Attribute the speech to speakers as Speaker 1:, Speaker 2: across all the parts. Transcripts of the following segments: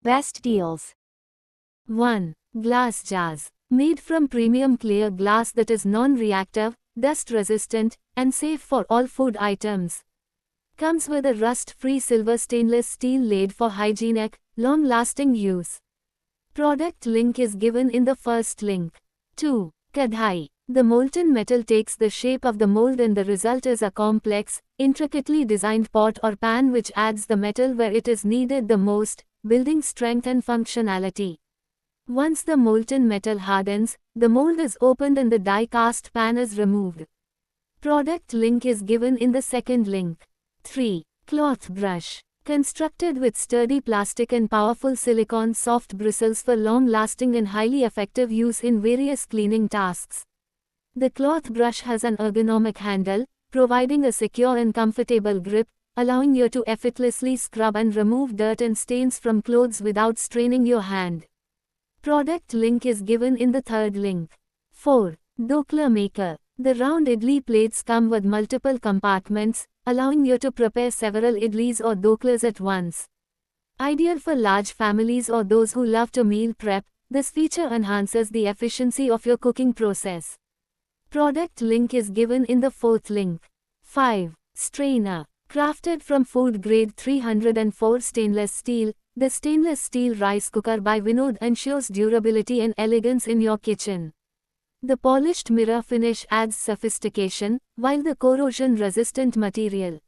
Speaker 1: Best deals.
Speaker 2: 1. Glass jars. Made from premium clear glass that is non-reactive, dust-resistant, and safe for all food items. Comes with a rust-free silver stainless steel lid for hygienic, long-lasting use. Product link is given in the first link. 2. Kadhai. The molten metal takes the shape of the mold and the result is a complex, intricately designed pot or pan which adds the metal where it is needed the most, building strength and functionality. Once the molten metal hardens, the mold is opened and the die-cast pan is removed. Product link is given in the second link. 3. Cloth brush. Constructed with sturdy plastic and powerful silicone soft bristles for long-lasting and highly effective use in various cleaning tasks. The cloth brush has an ergonomic handle, providing a secure and comfortable grip, allowing you to effortlessly scrub and remove dirt and stains from clothes without straining your hand. Product link is given in the third link. 4. Dokla maker. The round idli plates come with multiple compartments, allowing you to prepare several idlis or doklas at once. Ideal for large families or those who love to meal prep, this feature enhances the efficiency of your cooking process. Product link is given in the fourth link. 5. Strainer. Crafted from food-grade 304 stainless steel, the stainless steel rice cooker by Vinod ensures durability and elegance in your kitchen. The polished mirror finish adds sophistication, while the corrosion-resistant material.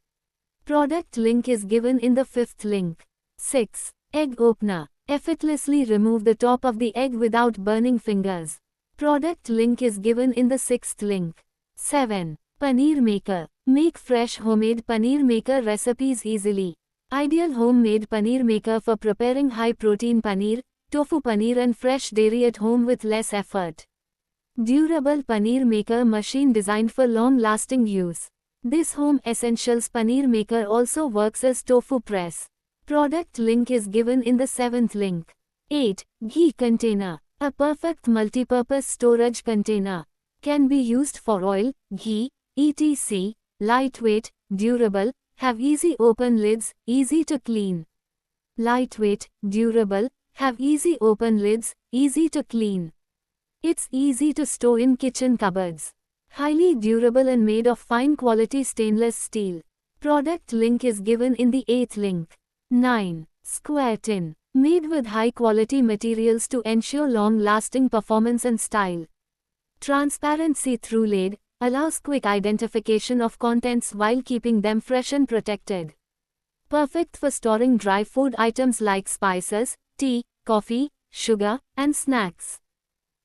Speaker 2: Product link is given in the fifth link. 6. Egg opener. Effortlessly remove the top of the egg without burning fingers. Product link is given in the sixth link. 7. Paneer maker. Make fresh homemade paneer maker recipes easily. Ideal homemade paneer maker for preparing high-protein paneer, tofu paneer and fresh dairy at home with less effort. Durable paneer maker machine designed for long-lasting use. This home essentials paneer maker also works as tofu press. Product link is given in the seventh link. 8. Ghee container. A perfect multi-purpose storage container. Can be used for oil, ghee, etc. Lightweight, durable, have easy open lids, easy to clean. Lightweight, durable, have easy open lids, easy to clean. It's easy to store in kitchen cupboards. Highly durable and made of fine quality stainless steel. Product link is given in the 8th link. 9. Square tin. Made with high quality materials to ensure long lasting performance and style. Transparent see-through lid allows quick identification of contents while keeping them fresh and protected. Perfect for storing dry food items like spices, tea, coffee, sugar, and snacks.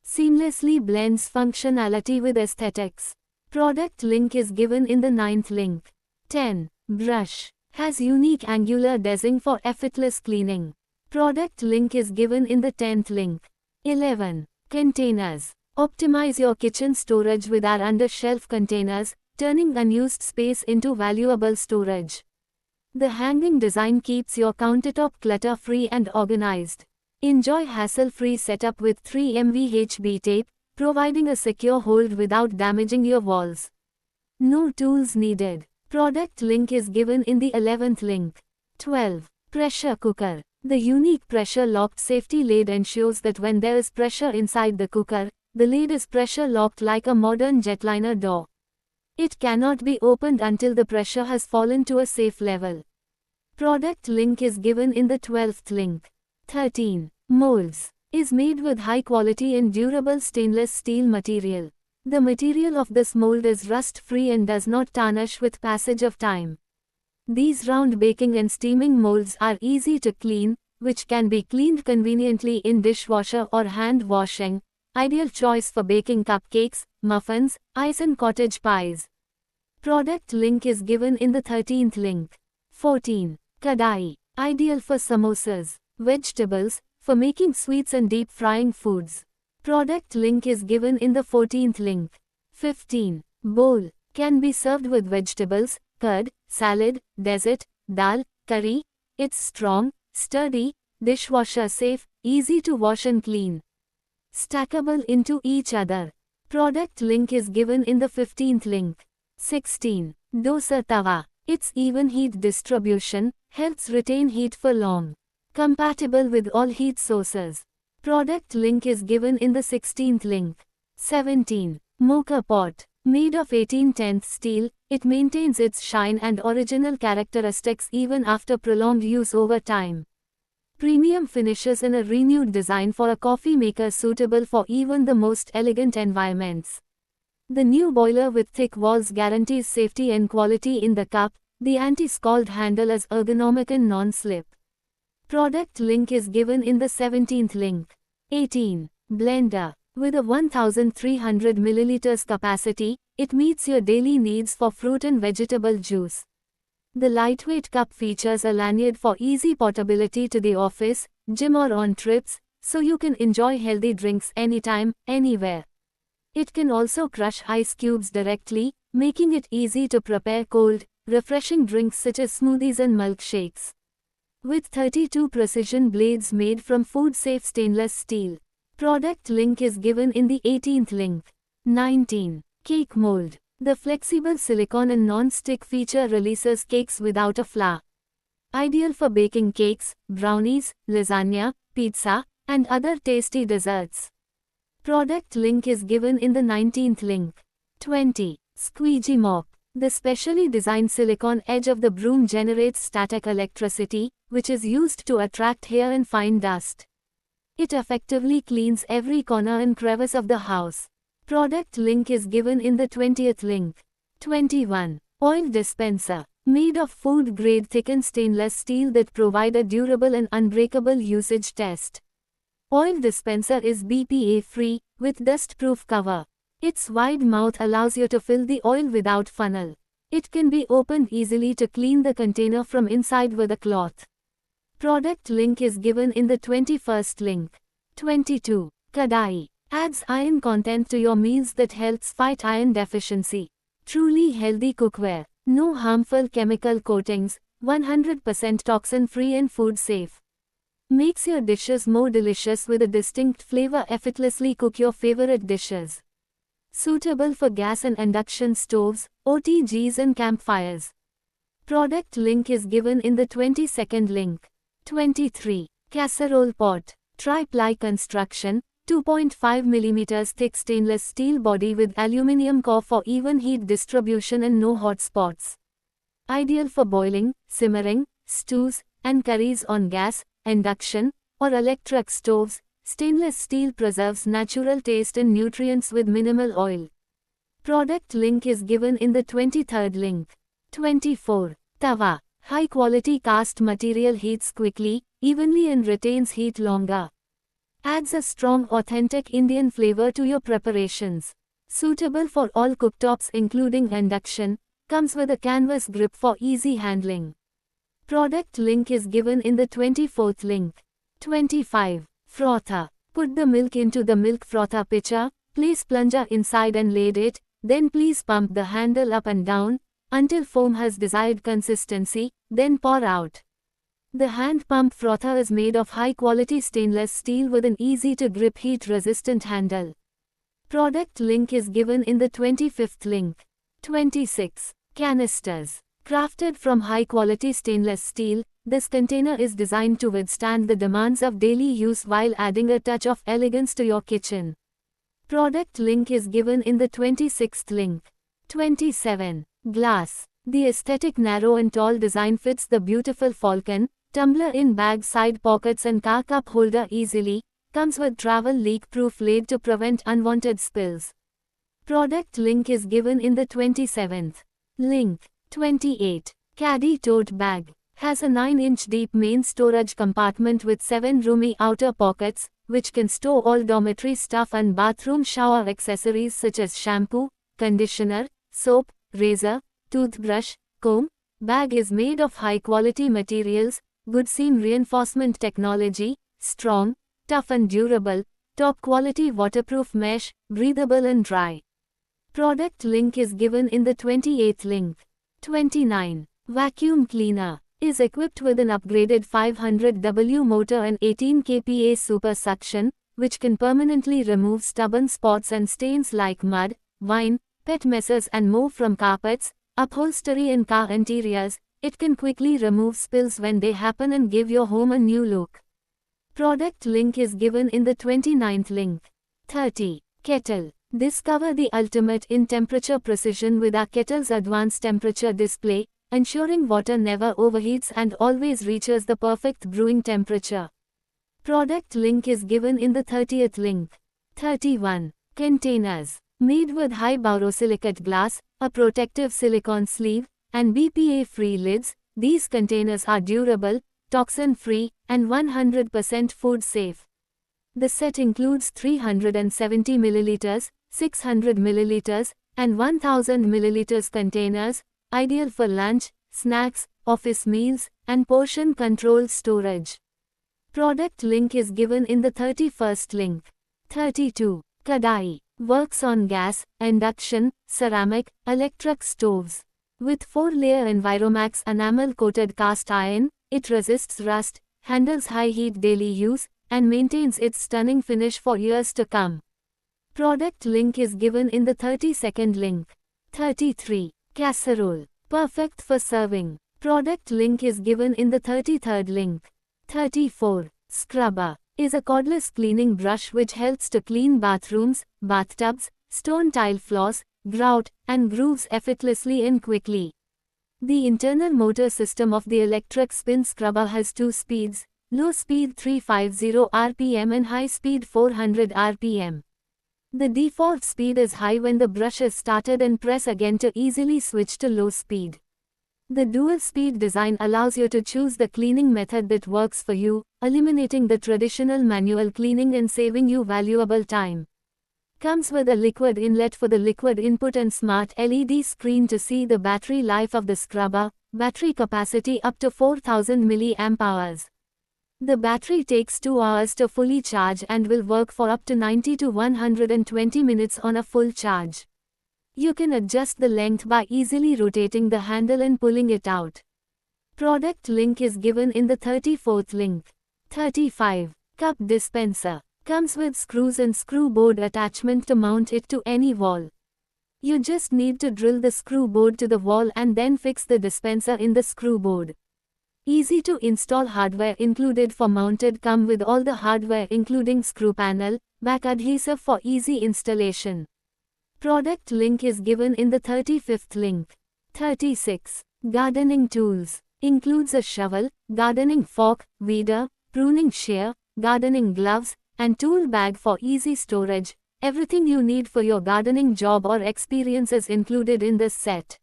Speaker 2: Seamlessly blends functionality with aesthetics. Product link is given in the 9th link. 10. Brush. Has unique angular design for effortless cleaning. Product link is given in the 10th link. 11. Containers. Optimize your kitchen storage with our under-shelf containers, turning unused space into valuable storage. The hanging design keeps your countertop clutter-free and organized. Enjoy hassle-free setup with 3M VHB tape, providing a secure hold without damaging your walls. No tools needed. Product link is given in the 11th link. 12. Pressure cooker. The unique pressure-locked safety lid ensures that when there is pressure inside the cooker, the lid is pressure-locked like a modern jetliner door. It cannot be opened until the pressure has fallen to a safe level. Product link is given in the 12th link. 13. Molds. Is made with high-quality and durable stainless steel material. The material of this mold is rust-free and does not tarnish with passage of time. These round baking and steaming molds are easy to clean, which can be cleaned conveniently in dishwasher or hand washing. Ideal choice for baking cupcakes, muffins, ice and cottage pies. Product link is given in the 13th link. 14. Kadai. Ideal for samosas, vegetables, for making sweets and deep frying foods. Product link is given in the 14th link. 15. Bowl. Can be served with vegetables, curd, salad, dessert, dal, curry. It's strong, sturdy, dishwasher safe, easy to wash and clean. Stackable into each other. Product link is given in the 15th link. 16. Dosa tawa. Its even heat distribution helps retain heat for long. Compatible with all heat sources. Product link is given in the 16th link. 17. Mocha pot. Made of 1810th steel, it maintains its shine and original characteristics even after prolonged use over time. Premium finishes in a renewed design for a coffee maker suitable for even the most elegant environments. The new boiler with thick walls guarantees safety and quality in the cup. The anti-scald handle is ergonomic and non-slip. Product link is given in the 17th link. 18. Blender. With a 1300 ml capacity, it meets your daily needs for fruit and vegetable juice. The lightweight cup features a lanyard for easy portability to the office, gym or on trips, so you can enjoy healthy drinks anytime, anywhere. It can also crush ice cubes directly, making it easy to prepare cold, refreshing drinks such as smoothies and milkshakes. With 32 precision blades made from food-safe stainless steel. Product link is given in the 18th link. 19. Cake mold. The flexible silicone and non-stick feature releases cakes without a flour. Ideal for baking cakes, brownies, lasagna, pizza, and other tasty desserts. Product link is given in the 19th link. 20. Squeegee mop. The specially designed silicone edge of the broom generates static electricity, which is used to attract hair and fine dust. It effectively cleans every corner and crevice of the house. Product link is given in the 20th link. 21. Oil dispenser. Made of food-grade thickened stainless steel that provide a durable and unbreakable usage test. Oil dispenser is BPA-free, with dust-proof cover. Its wide mouth allows you to fill the oil without funnel. It can be opened easily to clean the container from inside with a cloth. Product link is given in the 21st link. 22. Kadai. Adds iron content to your meals that helps fight iron deficiency. Truly healthy cookware. No harmful chemical coatings, 100% toxin-free and food-safe. Makes your dishes more delicious with a distinct flavor. Effortlessly cook your favorite dishes. Suitable for gas and induction stoves, OTGs and campfires. Product link is given in the 22nd link. 23. Casserole pot. Tri-ply construction, 2.5 mm thick stainless steel body with aluminium core for even heat distribution and no hot spots. Ideal for boiling, simmering, stews, and curries on gas, induction, or electric stoves. Stainless steel preserves natural taste and nutrients with minimal oil. Product link is given in the 23rd link. 24. Tawa. High quality cast material heats quickly, evenly and retains heat longer. Adds a strong authentic Indian flavor to your preparations. Suitable for all cooktops including induction, comes with a canvas grip for easy handling. Product link is given in the 24th link. 25. Frother. Put the milk into the milk frother pitcher, place plunger inside and lade it, then please pump the handle up and down, until foam has desired consistency, then pour out. The hand pump frother is made of high-quality stainless steel with an easy-to-grip heat-resistant handle. Product link is given in the 25th link. 26. Canisters. Crafted from high-quality stainless steel, this container is designed to withstand the demands of daily use while adding a touch of elegance to your kitchen. Product link is given in the 26th link. 27. Glass. The aesthetic narrow and tall design fits the beautiful falcon, tumbler in bag side pockets and car cup holder easily, comes with travel leak-proof lid to prevent unwanted spills. Product link is given in the 27th link. 28. Caddy tote bag. Has a 9-inch deep main storage compartment with 7 roomy outer pockets, which can store all dormitory stuff and bathroom shower accessories such as shampoo, conditioner, soap, razor, toothbrush, comb. Bag is made of high-quality materials, good seam reinforcement technology, strong, tough and durable, top-quality waterproof mesh, breathable and dry. Product link is given in the 28th link. 29. Vacuum cleaner. Is equipped with an upgraded 500W motor and 18 kPa super suction, which can permanently remove stubborn spots and stains like mud, wine, pet messes and more from carpets, upholstery and car interiors. it can quickly remove spills when they happen and give your home a new look. Product link is given in the 29th link. 30. Kettle. Discover the ultimate in temperature precision with our kettle's advanced temperature display, ensuring water never overheats and always reaches the perfect brewing temperature. Product link is given in the 30th link. 31. Containers. Made with high borosilicate glass, a protective silicone sleeve, and BPA-free lids, these containers are durable, toxin-free, and 100% food safe. The set includes 370 ml, 600 ml, and 1000 ml containers, ideal for lunch, snacks, office meals, and portion-controlled storage. Product link is given in the 31st link. 32. Kadai. Works on gas, induction, ceramic, electric stoves. With 4-layer Enviromax enamel-coated cast iron, it resists rust, handles high heat daily use, and maintains its stunning finish for years to come. Product link is given in the 32nd link. 33. Casserole. Perfect for serving. Product link is given in the 33rd link. 34. Scrubber. Is a cordless cleaning brush which helps to clean bathrooms, bathtubs, stone tile floors, grout, and grooves effortlessly and quickly. The internal motor system of the electric spin scrubber has 2 speeds, low speed 350 rpm and high speed 400 rpm. The default speed is high when the brush is started and press again to easily switch to low speed. The dual-speed design allows you to choose the cleaning method that works for you, eliminating the traditional manual cleaning and saving you valuable time. Comes with a liquid inlet for the liquid input and smart LED screen to see the battery life of the scrubber, battery capacity up to 4000 mAh. The battery takes 2 hours to fully charge and will work for up to 90 to 120 minutes on a full charge. You can adjust the length by easily rotating the handle and pulling it out. Product link is given in the 34th link. 35. Cup dispenser. Comes with screws and screw board attachment to mount it to any wall. You just need to drill the screw board to the wall and then fix the dispenser in the screw board. Easy to install hardware included for mounted. Come with all the hardware including screw panel, back adhesive for easy installation. Product link is given in the 35th link. 36. Gardening tools. Includes a shovel, gardening fork, weeder, pruning shear, gardening gloves, and tool bag for easy storage. Everything you need for your gardening job or experience is included in this set.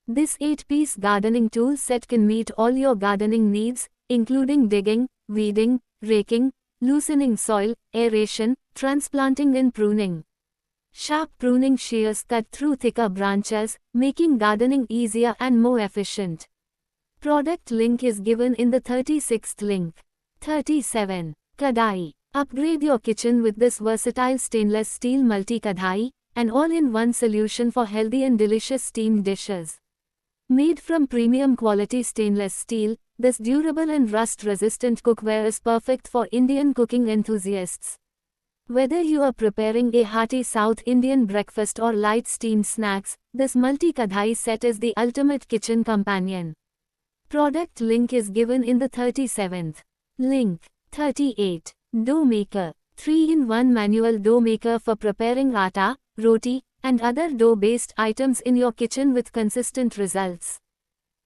Speaker 2: This 8-piece gardening tool set can meet all your gardening needs, including digging, weeding, raking, loosening soil, aeration, transplanting and pruning. Sharp pruning shears cut through thicker branches, making gardening easier and more efficient. Product link is given in the 36th link. 37. Kadai. Upgrade your kitchen with this versatile stainless steel multi-kadai, an all-in-one solution for healthy and delicious steamed dishes. Made from premium quality stainless steel, this durable and rust-resistant cookware is perfect for Indian cooking enthusiasts. Whether you are preparing a hearty South Indian breakfast or light steamed snacks, this multi-kadai set is the ultimate kitchen companion. Product link is given in the 37th link. 38. Dough maker. 3-in-1 manual dough maker for preparing atta, roti, and other dough-based items in your kitchen with consistent results.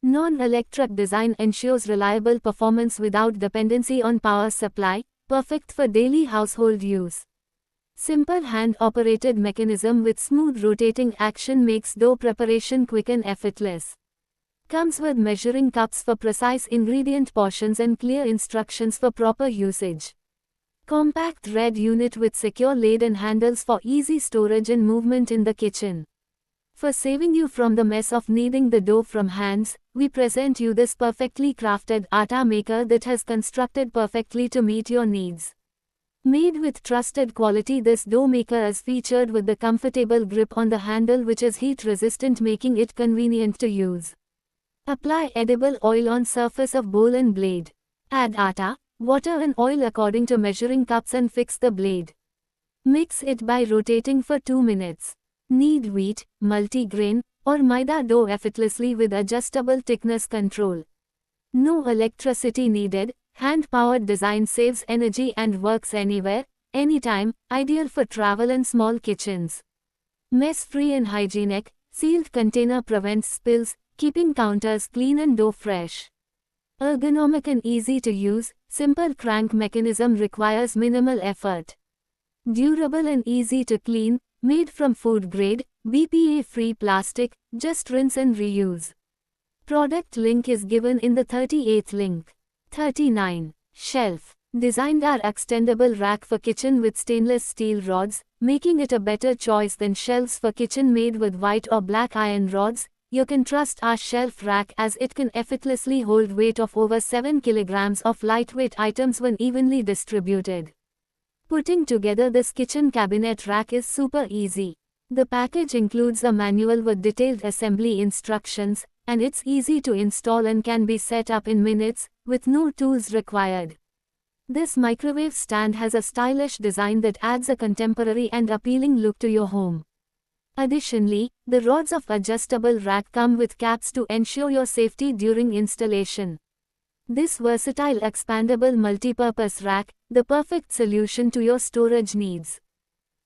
Speaker 2: Non-electric design ensures reliable performance without dependency on power supply, perfect for daily household use. Simple hand-operated mechanism with smooth rotating action makes dough preparation quick and effortless. Comes with measuring cups for precise ingredient portions and clear instructions for proper usage. Compact red unit with secure lid and handles for easy storage and movement in the kitchen. For saving you from the mess of kneading the dough from hands, we present you this perfectly crafted atta maker that has constructed perfectly to meet your needs. Made with trusted quality, this dough maker is featured with the comfortable grip on the handle which is heat resistant, making it convenient to use. Apply edible oil on surface of bowl and blade. Add atta, water and oil according to measuring cups and fix the blade. Mix it by rotating for 2 minutes. Knead wheat, multigrain, or maida dough effortlessly with adjustable thickness control. No electricity needed, hand-powered design saves energy and works anywhere, anytime, ideal for travel and small kitchens. Mess-free and hygienic, sealed container prevents spills, keeping counters clean and dough fresh. Ergonomic and easy to use, simple crank mechanism requires minimal effort. Durable and easy to clean, made from food-grade, BPA-free plastic, just rinse and reuse. Product link is given in the 38th link. 39. Shelf. Designed our extendable rack for kitchen with stainless steel rods, making it a better choice than shelves for kitchen made with white or black iron rods. You can trust our shelf rack as it can effortlessly hold weight of over 7 kilograms of lightweight items when evenly distributed. Putting together this kitchen cabinet rack is super easy. The package includes a manual with detailed assembly instructions, and it's easy to install and can be set up in minutes, with no tools required. This microwave stand has a stylish design that adds a contemporary and appealing look to your home. Additionally, the rods of adjustable rack come with caps to ensure your safety during installation. This versatile expandable multipurpose rack, the perfect solution to your storage needs.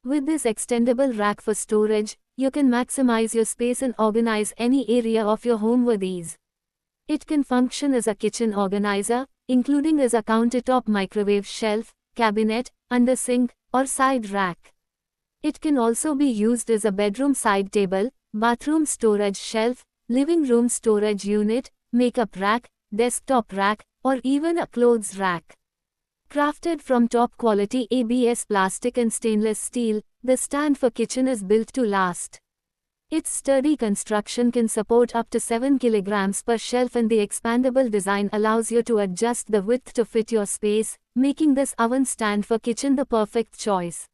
Speaker 2: With this extendable rack for storage, you can maximize your space and organize any area of your home with ease. It can function as a kitchen organizer, including as a countertop microwave shelf, cabinet, undersink, or side rack. It can also be used as a bedroom side table, bathroom storage shelf, living room storage unit, makeup rack, desktop rack, or even a clothes rack. Crafted from top-quality ABS plastic and stainless steel, the stand for kitchen is built to last. Its sturdy construction can support up to 7 kilograms per shelf, and the expandable design allows you to adjust the width to fit your space, making this oven stand for kitchen the perfect choice.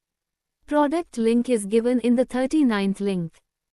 Speaker 2: Product link is given in the 39th link.